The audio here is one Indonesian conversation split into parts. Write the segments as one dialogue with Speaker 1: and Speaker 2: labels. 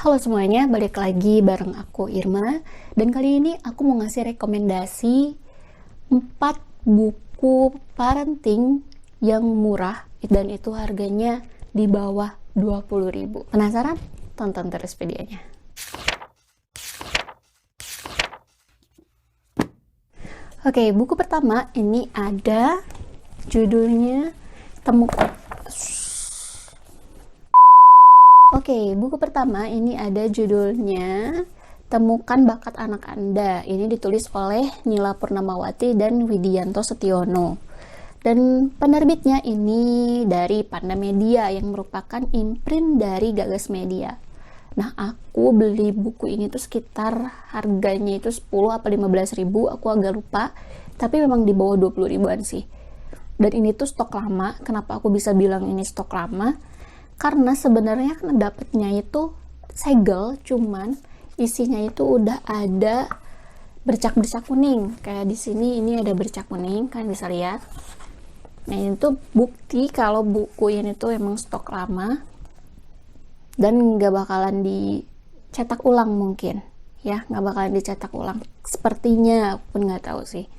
Speaker 1: Halo semuanya, balik lagi bareng aku Irma. Dan kali ini aku mau ngasih rekomendasi 4 buku parenting yang murah dan itu harganya di bawah 20.000. Penasaran? Tonton terus videonya. Oke, buku pertama ini ada judulnya buku pertama ini ada judulnya Temukan Bakat Anak Anda. Ini ditulis oleh Nila Purnamawati dan Widianto Setiono. Dan penerbitnya ini dari Panda Media yang merupakan imprint dari Gagas Media. Nah, aku beli buku ini tuh sekitar harganya itu 10 atau 15 ribu, aku agak lupa. Tapi memang di bawah 20 ribuan sih. Dan ini tuh stok lama. Kenapa aku bisa bilang ini stok lama? Karena sebenarnya kan dapetnya itu segel, cuman isinya itu udah ada bercak-bercak kuning. Kayak di sini ini ada bercak kuning, kalian bisa lihat. Nah, itu bukti kalau buku ini tuh emang stok lama dan nggak bakalan dicetak ulang mungkin. Ya, nggak bakalan dicetak ulang. Sepertinya, aku pun nggak tahu sih.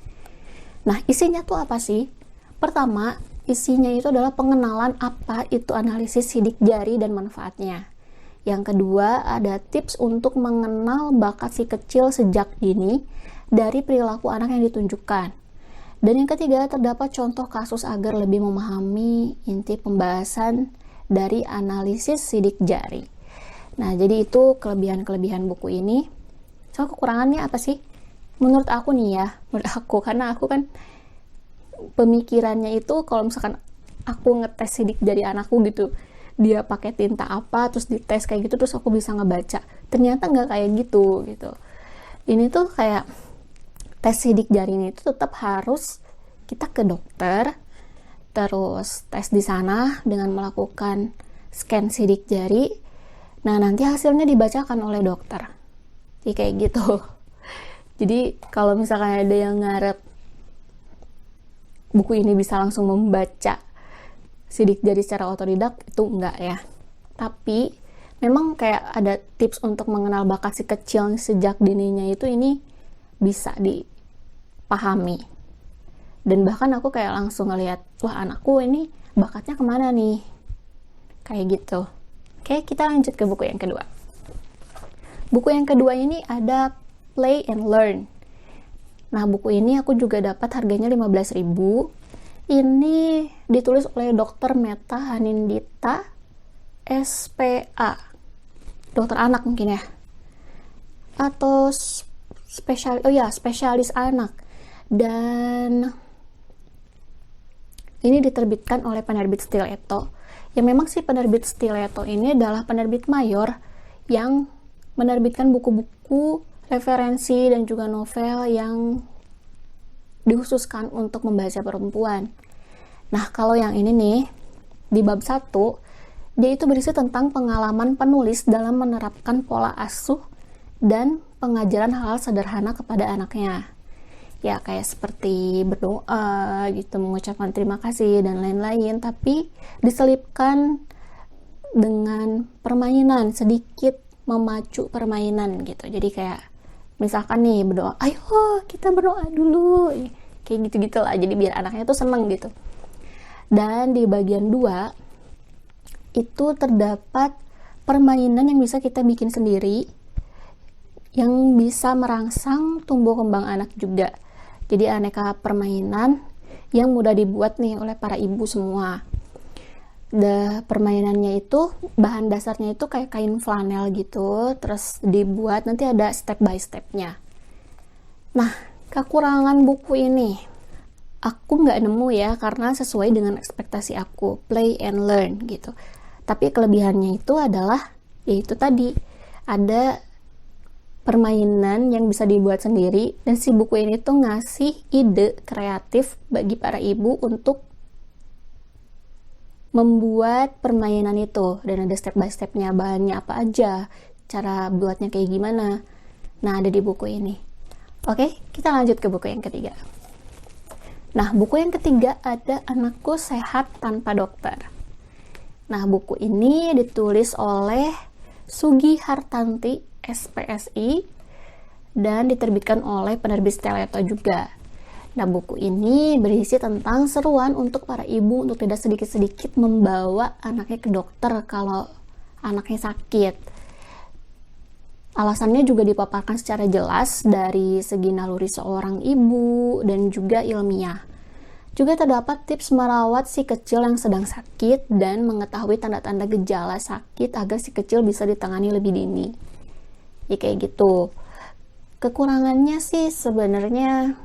Speaker 1: Nah, isinya tuh apa sih? Pertama, isinya itu adalah pengenalan apa itu analisis sidik jari dan manfaatnya. Yang kedua, ada tips untuk mengenal bakat si kecil sejak dini dari perilaku anak yang ditunjukkan. Dan yang ketiga, terdapat contoh kasus agar lebih memahami inti pembahasan dari analisis sidik jari. Nah, jadi itu kelebihan-kelebihan buku ini. So, kekurangannya apa sih? Menurut aku nih ya, karena aku kan pemikirannya itu kalau misalkan aku ngetes sidik jari anakku gitu, dia pakai tinta apa terus dites kayak gitu terus aku bisa ngebaca, ternyata nggak kayak gitu. Ini tuh kayak tes sidik jari ini tuh tetap harus kita ke dokter, terus tes di sana dengan melakukan scan sidik jari. Nah, nanti hasilnya dibacakan oleh dokter. Jadi kayak gitu. Jadi kalau misalkan ada yang ngarep buku ini bisa langsung membaca sidik jari secara otodidak, itu enggak ya. Tapi memang kayak ada tips untuk mengenal bakat si kecil sejak dininya itu, ini bisa dipahami. Dan bahkan aku kayak langsung ngeliat, wah anakku ini bakatnya kemana nih, kayak gitu. Oke, kita lanjut ke buku yang kedua. Buku yang kedua ini ada Play and Learn. Nah, buku ini aku juga dapat harganya 15 ribu. Ini ditulis oleh Dr. Meta Hanindita, SPA. Dokter anak mungkin ya. Atau spesialis anak. Dan ini diterbitkan oleh penerbit Stiletto. Yang memang sih penerbit Stiletto ini adalah penerbit mayor yang menerbitkan buku-buku referensi dan juga novel yang dikhususkan untuk membaca perempuan. Nah, kalau yang ini nih, di bab 1, dia itu berisi tentang pengalaman penulis dalam menerapkan pola asuh dan pengajaran hal sederhana kepada anaknya. Ya, kayak seperti berdoa gitu, mengucapkan terima kasih dan lain-lain, tapi diselipkan dengan permainan, sedikit memacu permainan gitu. Jadi kayak misalkan nih berdoa, ayo kita berdoa dulu, kayak gitu-gitu lah, jadi biar anaknya tuh seneng gitu. Dan di bagian 2 itu terdapat permainan yang bisa kita bikin sendiri yang bisa merangsang tumbuh kembang anak juga. Jadi aneka permainan yang mudah dibuat nih oleh para ibu semua. Permainannya itu bahan dasarnya itu kayak kain flanel gitu, terus dibuat nanti ada step by stepnya. Nah, kekurangan buku ini aku nggak nemu ya, karena sesuai dengan ekspektasi aku, play and learn gitu. Tapi kelebihannya itu adalah yaitu tadi ada permainan yang bisa dibuat sendiri, dan si buku ini tuh ngasih ide kreatif bagi para ibu untuk membuat permainan itu, dan ada step by stepnya, bahannya apa aja, cara buatnya kayak gimana. Nah, ada di buku ini. Oke, kita lanjut ke buku yang ketiga. Nah, buku yang ketiga ada Anakku Sehat Tanpa Dokter. Nah, buku ini ditulis oleh Sugi Hartanti SPSI, dan diterbitkan oleh penerbit Steleto juga. Nah, buku ini berisi tentang seruan untuk para ibu untuk tidak sedikit-sedikit membawa anaknya ke dokter kalau anaknya sakit. Alasannya juga dipaparkan secara jelas dari segi naluri seorang ibu dan juga ilmiah. Juga terdapat tips merawat si kecil yang sedang sakit dan mengetahui tanda-tanda gejala sakit agar si kecil bisa ditangani lebih dini. Ya kayak gitu. Kekurangannya sih sebenarnya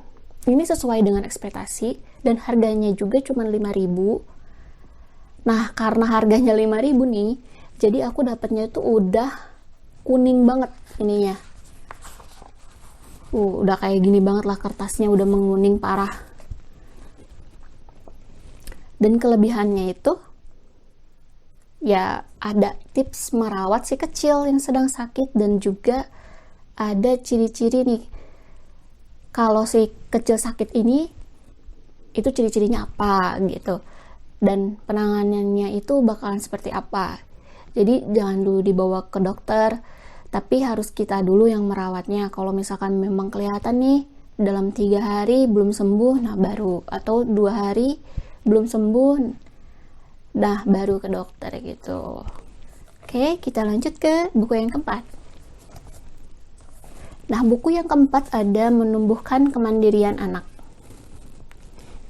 Speaker 1: ini sesuai dengan ekspektasi dan harganya juga cuma 5.000. Nah, karena harganya 5.000 nih, jadi aku dapatnya itu udah kuning banget ininya. Udah kayak gini banget lah kertasnya, udah menguning parah. Dan kelebihannya itu ya ada tips merawat si kecil yang sedang sakit dan juga ada ciri-ciri nih. Kalau si kecil sakit ini itu ciri-cirinya apa gitu. Dan penanganannya itu bakalan seperti apa. Jadi jangan dulu dibawa ke dokter, tapi harus kita dulu yang merawatnya. Kalau misalkan memang kelihatan nih dalam 3 hari belum sembuh, nah baru, atau 2 hari belum sembuh, nah baru ke dokter gitu. Oke, kita lanjut ke buku yang keempat. Nah, buku yang keempat ada Menumbuhkan Kemandirian Anak.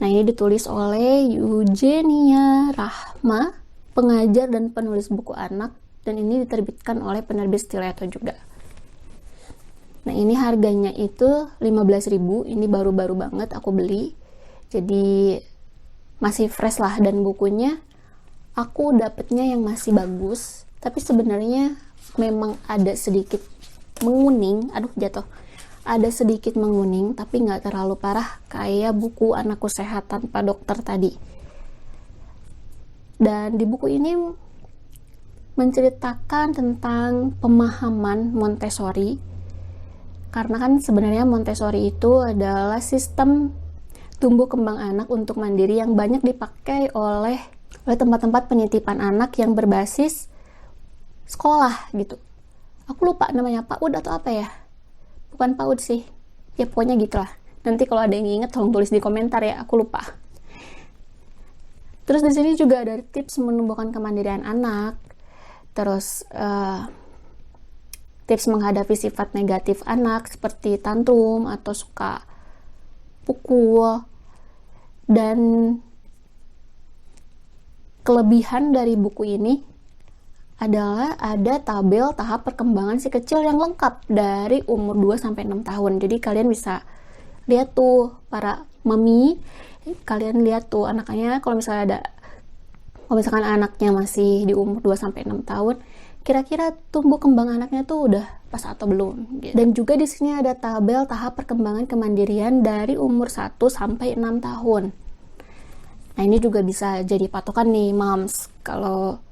Speaker 1: Nah, ini ditulis oleh Eugenia Rahma, pengajar dan penulis buku anak, dan ini diterbitkan oleh penerbit Steleto juga. Nah, ini harganya itu 15.000, ini baru-baru banget aku beli. Jadi masih fresh lah, dan bukunya aku dapetnya yang masih bagus, tapi sebenarnya memang ada sedikit menguning, ada sedikit menguning, tapi nggak terlalu parah kayak buku Anakku Sehat Tanpa Dokter tadi. Dan di buku ini menceritakan tentang pemahaman Montessori, karena kan sebenarnya Montessori itu adalah sistem tumbuh kembang anak untuk mandiri yang banyak dipakai oleh tempat-tempat penitipan anak yang berbasis sekolah gitu. Aku lupa namanya, PAUD atau apa ya? Bukan PAUD sih. Ya pokoknya gitulah. Nanti kalau ada yang ingat tolong tulis di komentar ya, aku lupa. Terus di sini juga ada tips menumbuhkan kemandirian anak. Terus tips menghadapi sifat negatif anak seperti tantrum atau suka pukul. Dan kelebihan dari buku ini adalah ada tabel tahap perkembangan si kecil yang lengkap dari umur 2-6 tahun. Jadi kalian bisa lihat tuh, para mami, kalian lihat tuh anaknya, kalau misalkan anaknya masih di umur 2-6 tahun, kira-kira tumbuh kembang anaknya tuh udah pas atau belum. Dan juga di sini ada tabel tahap perkembangan kemandirian dari umur 1-6 tahun. Nah, ini juga bisa jadi patokan nih, moms. Kalau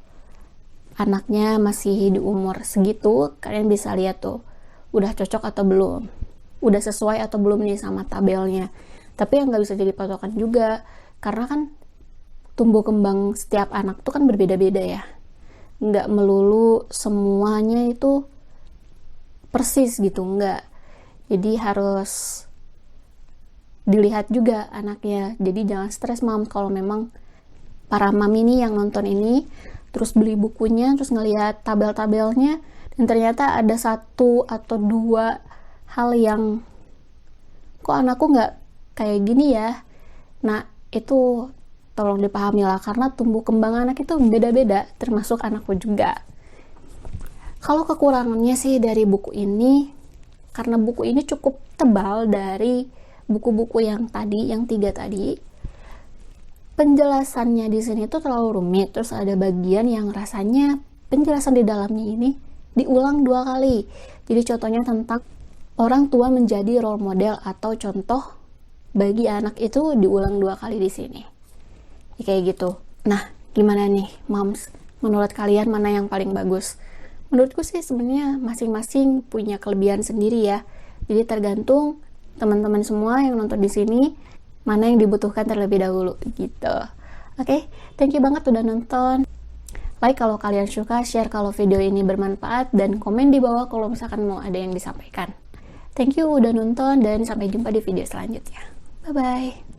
Speaker 1: anaknya masih di umur segitu, kalian bisa lihat tuh, udah cocok atau belum, udah sesuai atau belum nih sama tabelnya. Tapi yang nggak bisa jadi patokan juga, karena kan tumbuh kembang setiap anak tuh kan berbeda-beda ya, nggak melulu semuanya itu persis gitu, nggak. Jadi harus dilihat juga anaknya. Jadi jangan stres mom kalau memang para mami nih yang nonton ini terus beli bukunya, terus ngelihat tabel-tabelnya, dan ternyata ada 1 atau 2 hal yang kok anakku nggak kayak gini ya. Nah, itu tolong dipahami lah, karena tumbuh kembang anak itu beda-beda, termasuk anakku juga. Kalau kekurangannya sih dari buku ini, karena buku ini cukup tebal dari buku-buku yang 3 tadi, penjelasannya di sini tuh terlalu rumit. Terus ada bagian yang rasanya penjelasan di dalamnya ini diulang 2 kali. Jadi contohnya tentang orang tua menjadi role model atau contoh bagi anak itu diulang 2 kali di sini. Kayak gitu. Nah, gimana nih, moms? Menurut kalian mana yang paling bagus? Menurutku sih sebenarnya masing-masing punya kelebihan sendiri ya. Jadi tergantung teman-teman semua yang nonton di sini mana yang dibutuhkan terlebih dahulu gitu. Oke, thank you banget udah nonton. Like kalau kalian suka, share kalau video ini bermanfaat, dan komen di bawah kalau misalkan mau ada yang disampaikan. Thank you udah nonton dan sampai jumpa di video selanjutnya. Bye-bye.